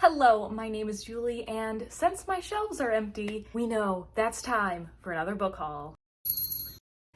Hello, my name is Julie, and since my shelves are empty, we know that's time for another book haul.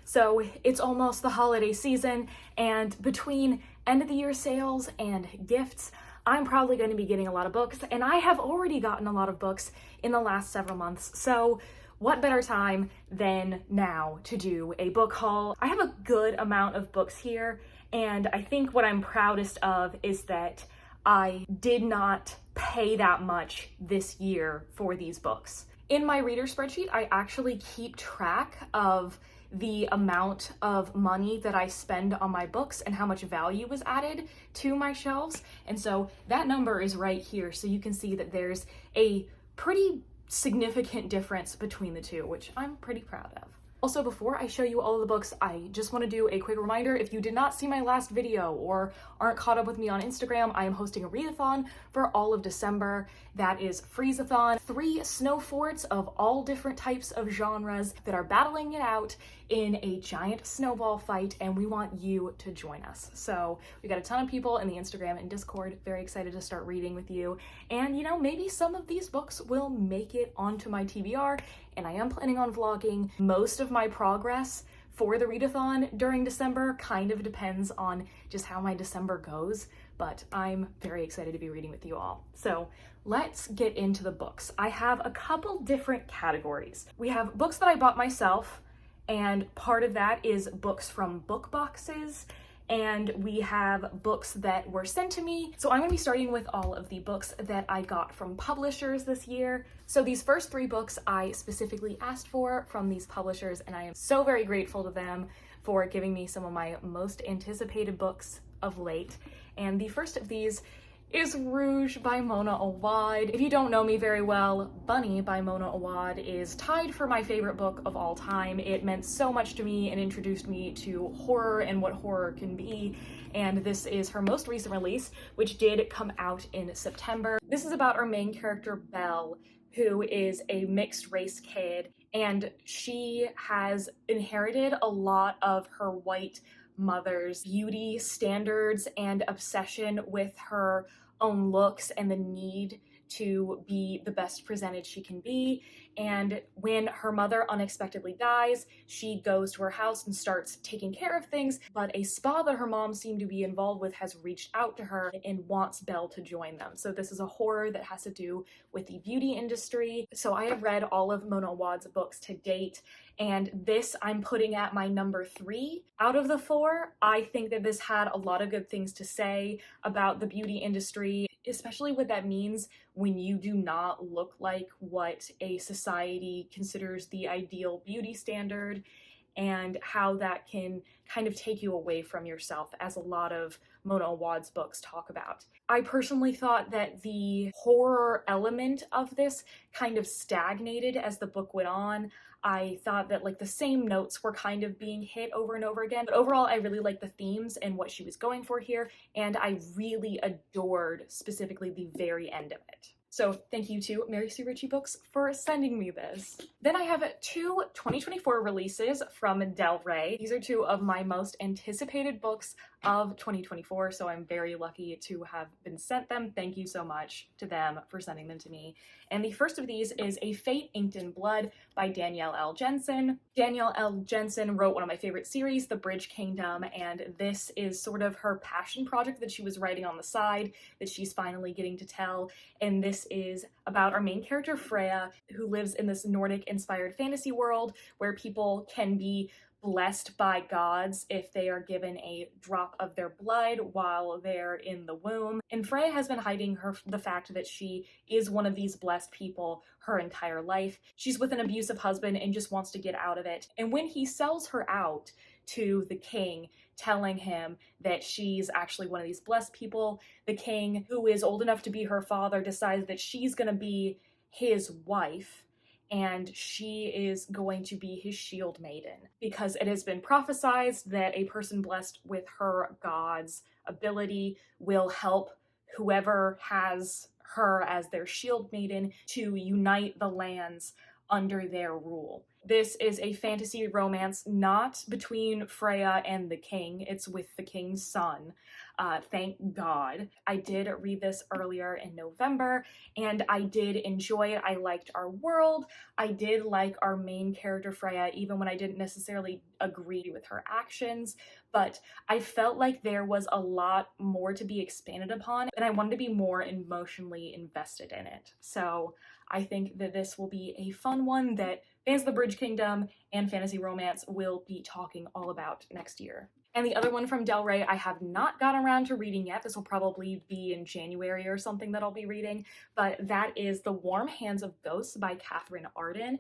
So it's almost the holiday season, and between end of the year sales and gifts, I'm probably going to be getting a lot of books, and I have already gotten a lot of books in the last several months. So what better time than now to do a book haul? I have a good amount of books here, and I think what I'm proudest of is that I did not pay that much this year for these books. In my reader spreadsheet, I actually keep track of the amount of money that I spend on my books and how much value was added to my shelves. And so that number is right here. So you can see that there's a pretty significant difference between the two, which I'm pretty proud of. Also, before I show you all of the books, I just want to do a quick reminder. If you did not see my last video or aren't caught up with me on Instagram, I am hosting a readathon for all of December. That is Freeze-a-thon, 3 snow forts of all different types of genres that are battling it out in a giant snowball fight, and we want you to join us. So we got a ton of people in the Instagram and Discord, very excited to start reading with you. And maybe some of these books will make it onto my TBR, and I am planning on vlogging. Most of my progress for the readathon during December kind of depends on just how my December goes, but I'm very excited to be reading with you all. So let's get into the books. I have a couple different categories. We have books that I bought myself, and part of that is books from book boxes, and we have books that were sent to me. So I'm going to be starting with all of the books that I got from publishers this year. So these first 3 books I specifically asked for from these publishers, and I am so very grateful to them for giving me some of my most anticipated books of late. And the first of these is Rouge by Mona Awad. If you don't know me very well, Bunny by Mona Awad is tied for my favorite book of all time. It meant so much to me and introduced me to horror and what horror can be. And this is her most recent release, which did come out in September. This is about our main character, Belle, who is a mixed race kid, and she has inherited a lot of her white mother's beauty standards and obsession with her own looks and the need to be the best presented she can be. And when her mother unexpectedly dies, she goes to her house and starts taking care of things, but a spa that her mom seemed to be involved with has reached out to her and wants Belle to join them. So this is a horror that has to do with the beauty industry. So I have read all of Mona Awad's books to date, and this I'm putting at my number 3 out of the 4. I think that this had a lot of good things to say about the beauty industry, especially what that means when you do not look like what a society considers the ideal beauty standard, and how that can kind of take you away from yourself, as a lot of Mona Awad's books talk about. I personally thought that the horror element of this kind of stagnated as the book went on. I thought that the same notes were kind of being hit over and over again, but overall I really liked the themes and what she was going for here, and I really adored specifically the very end of it. So thank you to Mary Sue Ricci Books for sending me this. Then I have 2 2024 releases from Del Rey. These are 2 of my most anticipated books of 2024, so I'm very lucky to have been sent them. Thank you so much to them for sending them to me. And the first of these is A Fate Inked in Blood by Danielle L. Jensen. Danielle L. Jensen wrote one of my favorite series, The Bridge Kingdom, and this is sort of her passion project that she was writing on the side that she's finally getting to tell. And this is about our main character, Freya, who lives in this Nordic-inspired fantasy world where people can be blessed by gods if they are given a drop of their blood while they're in the womb. And Freya has been hiding the fact that she is one of these blessed people her entire life. She's with an abusive husband and just wants to get out of it. And when he sells her out to the king, telling him that she's actually one of these blessed people, the king, who is old enough to be her father, decides that she's gonna be his wife, and she is going to be his shield maiden, because it has been prophesied that a person blessed with her god's ability will help whoever has her as their shield maiden to unite the lands under their rule. This is a fantasy romance not between Freya and the king, it's with the king's son. Thank God. I did read this earlier in November, and I did enjoy it. I liked our world. I did like our main character Freya, even when I didn't necessarily agree with her actions, but I felt like there was a lot more to be expanded upon, and I wanted to be more emotionally invested in it. So I think that this will be a fun one that Fans of the Bridge Kingdom and fantasy romance will be talking all about next year. And the other one from Del Rey I have not gotten around to reading yet. This will probably be in January or something that I'll be reading, but that is The Warm Hands of Ghosts by Katherine Arden.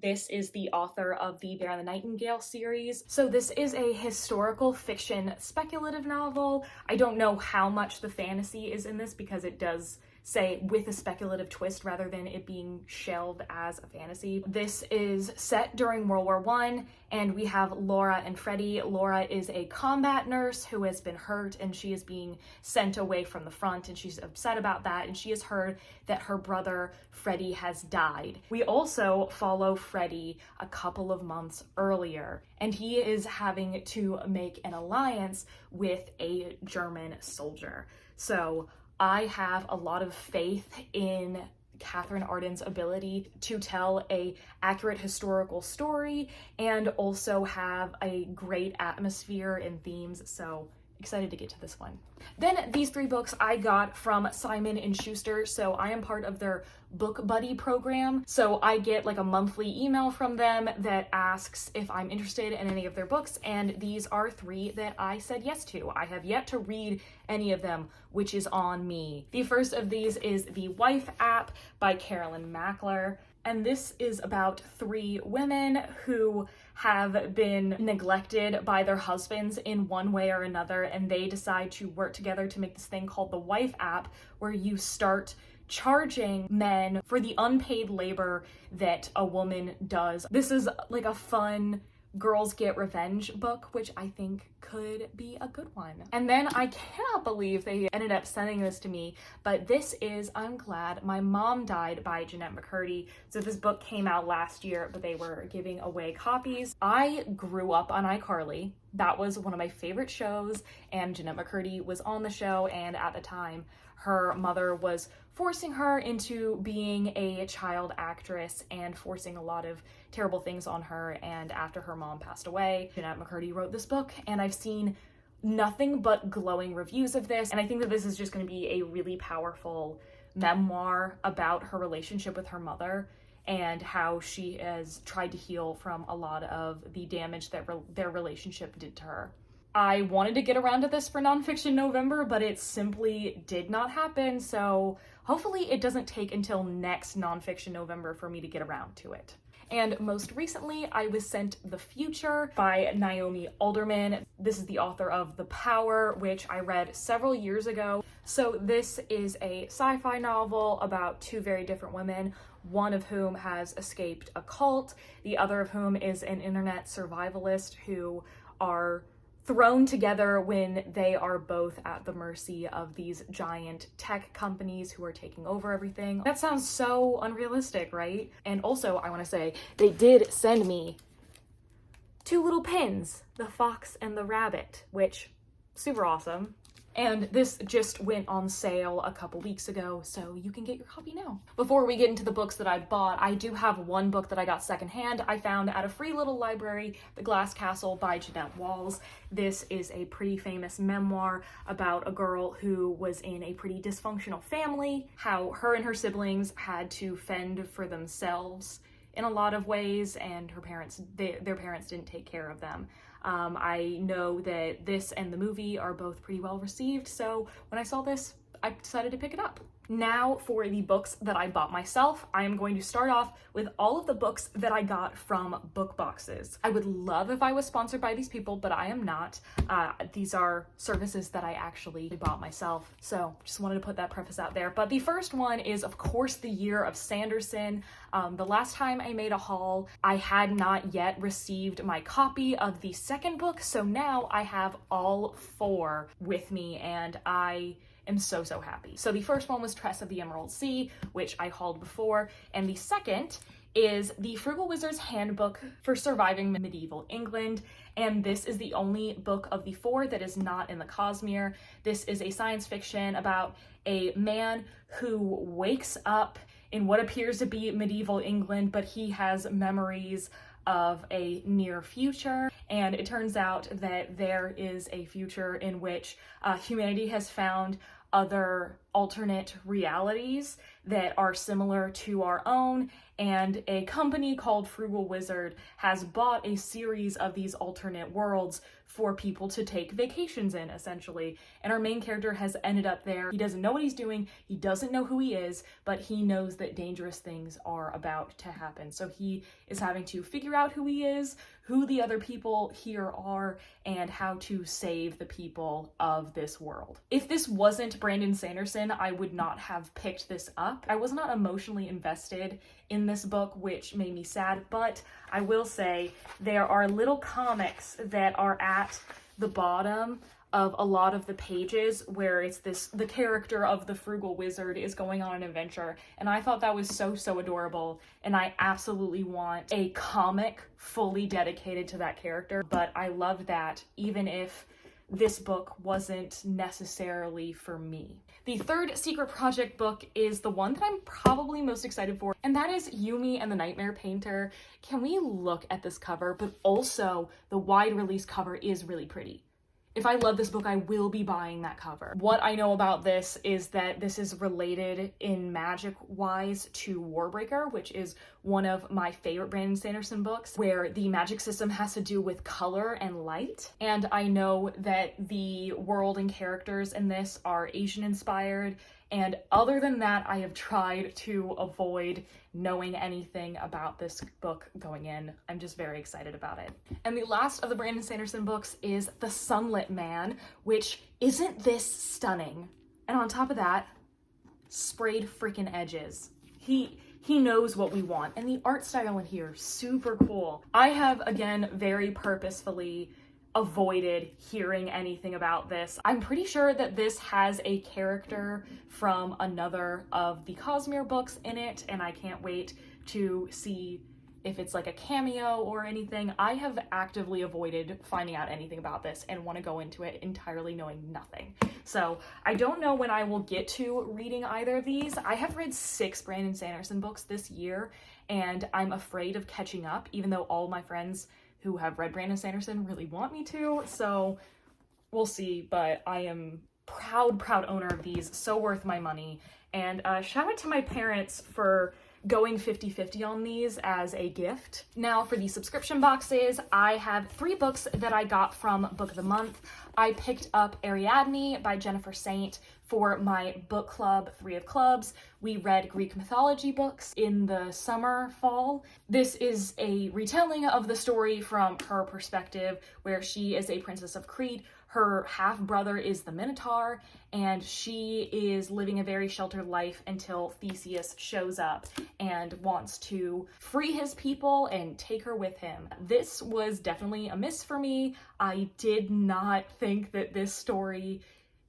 This is the author of the Bear and the Nightingale series. So this is a historical fiction speculative novel. I don't know how much the fantasy is in this because it does say with a speculative twist rather than it being shelved as a fantasy. This is set during World War I, and we have Laura and Freddie. Laura is a combat nurse who has been hurt, and she is being sent away from the front, and she's upset about that, and she has heard that her brother Freddie has died. We also follow Freddie a couple of months earlier, and he is having to make an alliance with a German soldier. So I have a lot of faith in Katherine Arden's ability to tell a accurate historical story and also have a great atmosphere and themes, so excited to get to this one. Then these three books I got from Simon and Schuster, so I am part of their book buddy program. So I get like a monthly email from them that asks if I'm interested in any of their books, and these are three that I said yes to. I have yet to read any of them, which is on me. The first of these is The Wife App by Carolyn Mackler. And this is about three women who have been neglected by their husbands in one way or another, and they decide to work together to make this thing called the Wife App, where you start charging men for the unpaid labor that a woman does. This is like a fun girls get revenge book, which I think could be a good one. And then I cannot believe they ended up sending this to me, but this is I'm Glad My Mom Died by Jeanette McCurdy. So this book came out last year, but they were giving away copies. I grew up on iCarly. That was one of my favorite shows, and Jeanette McCurdy was on the show, and at the time her mother was forcing her into being a child actress and forcing a lot of terrible things on her. And after her mom passed away, Jeanette McCurdy wrote this book, and I've seen nothing but glowing reviews of this. And I think that this is just going to be a really powerful memoir about her relationship with her mother and how she has tried to heal from a lot of the damage that their relationship did to her. I wanted to get around to this for Nonfiction November, but it simply did not happen, so hopefully it doesn't take until next Nonfiction November for me to get around to it. And most recently, I was sent The Future by Naomi Alderman. This is the author of The Power, which I read several years ago. So this is a sci-fi novel about two very different women, one of whom has escaped a cult, the other of whom is an internet survivalist who are thrown together when they are both at the mercy of these giant tech companies who are taking over everything. That sounds so unrealistic, right? And also, I want to say, they did send me two little pins, the fox and the rabbit, which super awesome. And this just went on sale a couple weeks ago, so you can get your copy now. Before we get into the books that I bought, I do have one book that I got secondhand. I found at a free little library, The Glass Castle by Jeanette Walls. This is a pretty famous memoir about a girl who was in a pretty dysfunctional family, how her and her siblings had to fend for themselves in a lot of ways, and their parents didn't take care of them. I know that this and the movie are both pretty well received, so when I saw this, I decided to pick it up. Now for the books that I bought myself, I am going to start off with all of the books that I got from book boxes. I would love if I was sponsored by these people, but I am not. These are services that I actually bought myself, so just wanted to put that preface out there. But the first one is, of course, The Year of Sanderson. The last time I made a haul, I had not yet received my copy of the second book, so now I have all four with me, and I am so, so happy. So the first one was Tress of the Emerald Sea, which I hauled before, and the second is the Frugal Wizard's Handbook for Surviving Medieval England, and this is the only book of the four that is not in the Cosmere. This is a science fiction about a man who wakes up in what appears to be medieval England, but he has memories of a near future, and it turns out that there is a future in which humanity has found other alternate realities that are similar to our own, and a company called Frugal Wizard has bought a series of these alternate worlds for people to take vacations in, essentially. And our main character has ended up there. He doesn't know what he's doing, he doesn't know who he is, but he knows that dangerous things are about to happen. So he is having to figure out who he is, who the other people here are, and how to save the people of this world. If this wasn't Brandon Sanderson, I would not have picked this up. I was not emotionally invested in this book, which made me sad, but I will say there are little comics that are at the bottom of a lot of the pages where it's the character of the Frugal Wizard is going on an adventure, and I thought that was so, so adorable, and I absolutely want a comic fully dedicated to that character. But I love that even if this book wasn't necessarily for me. The third secret project book is the one that I'm probably most excited for, and that is Yumi and the Nightmare Painter. Can we look at this cover? But also, the wide release cover is really pretty. If I love this book, I will be buying that cover. What I know about this is that this is related in magic-wise to Warbreaker, which is one of my favorite Brandon Sanderson books, where the magic system has to do with color and light. And I know that the world and characters in this are Asian-inspired, and other than that, I have tried to avoid knowing anything about this book going in. I'm just very excited about it. And the last of the Brandon Sanderson books is The Sunlet Man, which isn't this stunning? And on top of that, sprayed freaking edges. He knows what we want, and the art style in here, super cool. I have, again, very purposefully avoided hearing anything about this. I'm pretty sure that this has a character from another of the Cosmere books in it, and I can't wait to see if it's like a cameo or anything. I have actively avoided finding out anything about this and want to go into it entirely knowing nothing. So I don't know when I will get to reading either of these. I have read 6 Brandon Sanderson books this year, and I'm afraid of catching up, even though all my friends who have read Brandon Sanderson really want me to, so we'll see. But I am proud owner of these, so worth my money. And shout out to my parents for going 50-50 on these as a gift. Now for the subscription boxes, I have 3 books that I got from Book of the Month. I picked up Ari Adney by Jennifer Saint for my book club, 3 of Clubs. We read Greek mythology books in the summer, fall. This is a retelling of the story from her perspective, where she is a princess of Crete. Her half-brother is the Minotaur, and she is living a very sheltered life until Theseus shows up and wants to free his people and take her with him. This was definitely a miss for me. I did not think that this story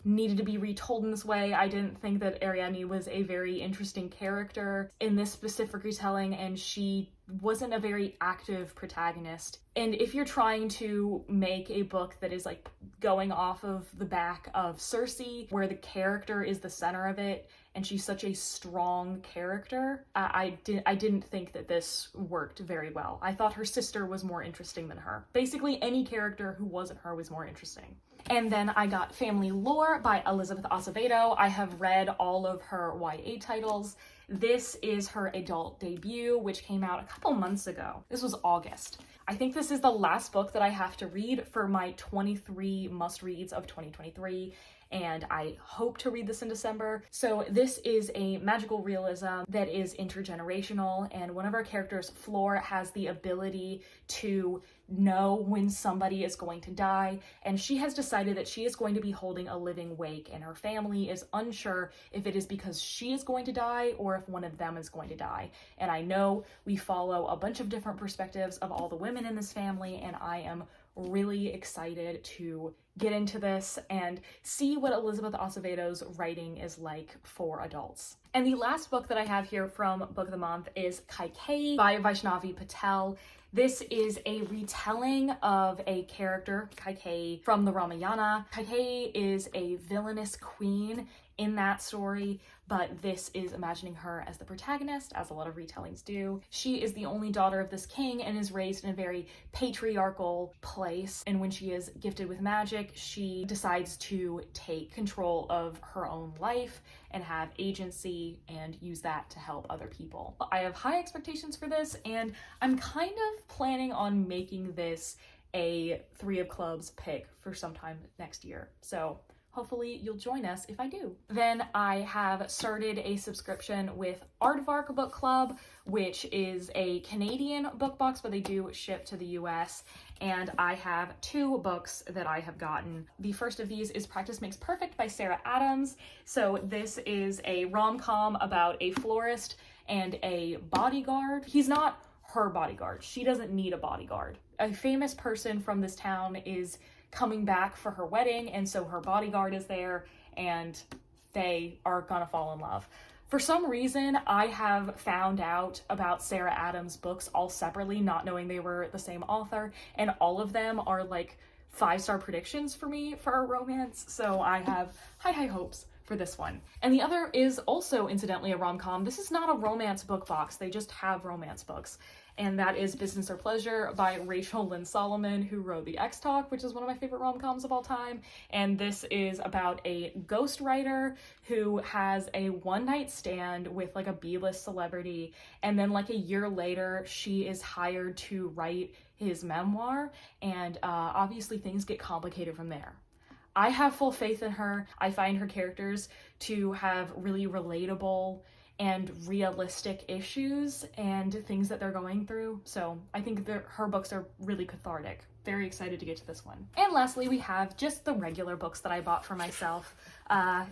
needed to be retold in this way. I didn't think that Ariadne was a very interesting character in this specific retelling, and she wasn't a very active protagonist. And if you're trying to make a book that is like going off of the back of Circe, where the character is the center of it, and she's such a strong character, I didn't think that this worked very well. I thought her sister was more interesting than her. Basically, any character who wasn't her was more interesting. And then I got Family Lore by Elizabeth Acevedo. I have read all of her YA titles. This is her adult debut, which came out a couple months ago. This was August. I think this is the last book that I have to read for my 23 must-reads of 2023, and I hope to read this in December. So this is a magical realism that is intergenerational, and one of our characters, Flor, has the ability to know when somebody is going to die, and she has decided that she is going to be holding a living wake, and her family is unsure if it is because she is going to die or if one of them is going to die. And I know we follow a bunch of different perspectives of all the women in this family, and I am really excited to get into this and see what Elizabeth Acevedo's writing is like for adults. And the last book that I have here from Book of the Month is Kaikeyi by Vaishnavi Patel. This is a retelling of a character, Kaikeyi, from the Ramayana. Kaikeyi is a villainous queen in that story, but this is imagining her as the protagonist, as a lot of retellings do. She is the only daughter of this king and is raised in a very patriarchal place. And when she is gifted with magic, she decides to take control of her own life and have agency and use that to help other people. I have high expectations for this, and I'm kind of planning on making this a Three of Clubs pick for sometime next year. So hopefully you'll join us if I do. Then I have started a subscription with Aardvark Book Club, which is a Canadian book box, but they do ship to the US. And I have 2 books that I have gotten. The first of these is Practice Makes Perfect by Sarah Adams. So this is a rom-com about a florist and a bodyguard. He's not her bodyguard. She doesn't need a bodyguard. A famous person from this town is coming back for her wedding, and so her bodyguard is there, and they are gonna fall in love. For some reason, I have found out about Sarah Adams' books all separately, not knowing they were the same author, and all of them are like 5-star predictions for me for a romance, so I have high hopes for this one. And the other is also incidentally a rom-com. This is not a romance book box, they just have romance books. And that is Business or Pleasure by Rachel Lynn Solomon, who wrote The X-Talk, which is one of my favorite rom-coms of all time. And this is about a ghostwriter who has a one-night stand with like a B-list celebrity, and then like a year later, she is hired to write his memoir, and obviously things get complicated from there. I have full faith in her. I find her characters to have really relatable and realistic issues and things that they're going through. So I think her books are really cathartic. Very excited to get to this one. And lastly, we have just the regular books that I bought for myself.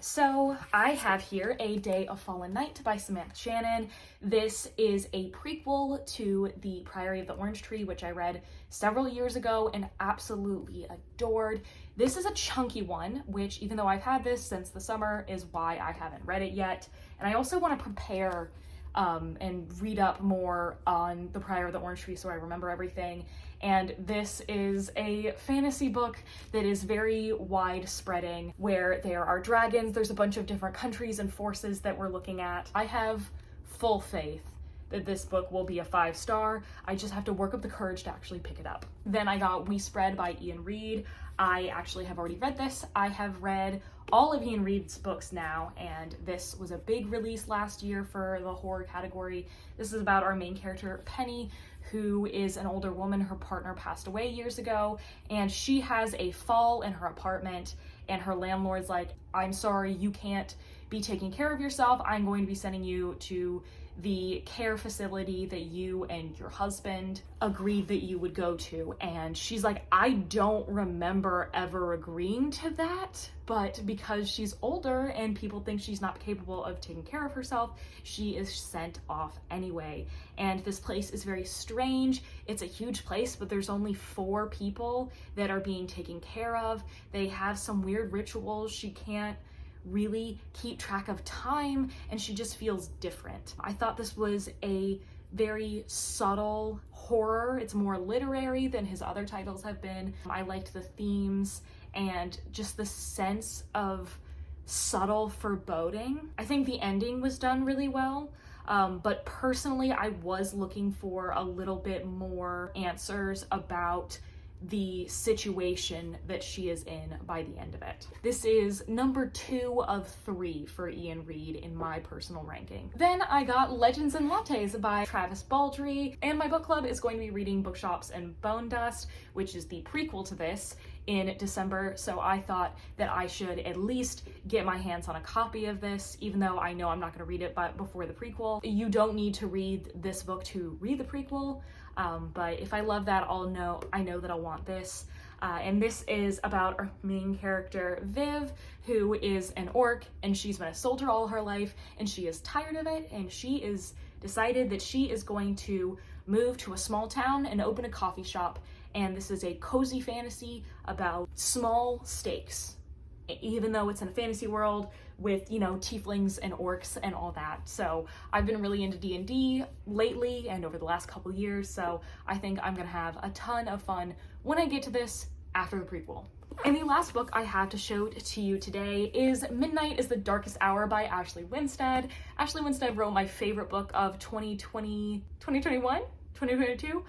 So I have here A Day of Fallen Night by Samantha Shannon. This is a prequel to The Priory of the Orange Tree, which I read several years ago and absolutely adored. This is a chunky one, which even though I've had this since the summer is why I haven't read it yet. And I also want to prepare and read up more on The Priory of the Orange Tree so I remember everything. And this is a fantasy book that is very wide-spreading, where there are dragons, there's a bunch of different countries and forces that we're looking at. I have full faith that this book will be a 5-star. I just have to work up the courage to actually pick it up. Then I got We Spread by Ian Reid. I actually have already read this. I have read all of Ian Reid's books now, and this was a big release last year for the horror category. This is about our main character, Penny, who is an older woman. Her partner passed away years ago, and she has a fall in her apartment, and her landlord's like, I'm sorry, you can't be taking care of yourself. I'm going to be sending you to the care facility that you and your husband agreed that you would go to. And she's like, I don't remember ever agreeing to that, but because she's older and people think she's not capable of taking care of herself, she is sent off anyway. And this place is very strange. It's a huge place, but there's only 4 people that are being taken care of. They have some weird rituals. She can't really keep track of time, and she just feels different. I thought this was a very subtle horror. It's more literary than his other titles have been. I liked the themes and just the sense of subtle foreboding. I think the ending was done really well. But personally, I was looking for a little bit more answers about the situation that she is in by the end of it. This is number 2 of 3 for Ian Reid in my personal ranking. Then I got Legends and Lattes by Travis Baldree, and my book club is going to be reading Bookshops and Bone Dust, which is the prequel to this, in December, so I thought that I should at least get my hands on a copy of this, even though I know I'm not going to read it before the prequel. You don't need to read this book to read the prequel, but if I love that, I know that I'll want this. And this is about our main character, Viv, who is an orc, and she's been a soldier all her life, and she is tired of it, and she is decided that she is going to move to a small town and open a coffee shop and this is a cozy fantasy about small stakes, even though it's in a fantasy world with, you know, tieflings and orcs and all that. So I've been really into D&D lately and over the last couple years, so I think I'm gonna have a ton of fun when I get to this after the prequel. And the last book I have to show to you today is Midnight is the Darkest Hour by Ashley Winstead. Ashley Winstead wrote my favorite book of 2022.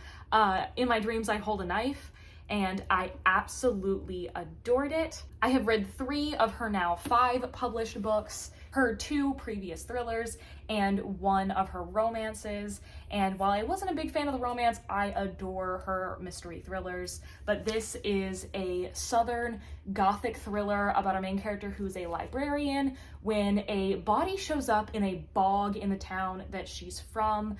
In My Dreams I Hold a Knife, and I absolutely adored it. I have read 3 of her now 5 published books, her 2 previous thrillers, and 1 of her romances. And while I wasn't a big fan of the romance, I adore her mystery thrillers. But this is a southern gothic thriller about a main character who's a librarian. When a body shows up in a bog in the town that she's from,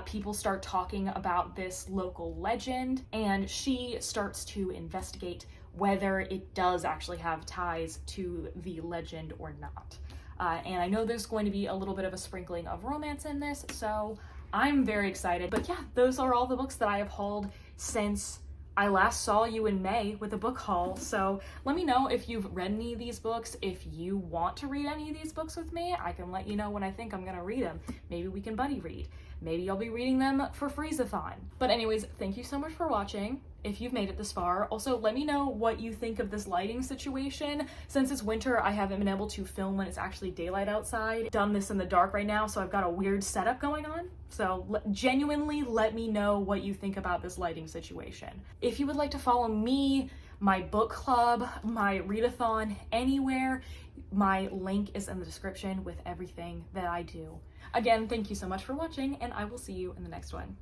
people start talking about this local legend, and she starts to investigate whether it does actually have ties to the legend or not. And I know there's going to be a little bit of a sprinkling of romance in this, so I'm very excited. But yeah, those are all the books that I have hauled since I last saw you in May with a book haul. So let me know if you've read any of these books. If you want to read any of these books with me, I can let you know when I think I'm gonna read them. Maybe we can buddy read. Maybe I'll be reading them for Freezathon. But anyways, thank you so much for watching. If you've made it this far, also let me know what you think of this lighting situation. Since it's winter, I haven't been able to film when it's actually daylight outside. Done this in the dark right now, so I've got a weird setup going on. So genuinely let me know what you think about this lighting situation. If you would like to follow me, my book club, my readathon, anywhere, my link is in the description with everything that I do. Again, thank you so much for watching, and I will see you in the next one.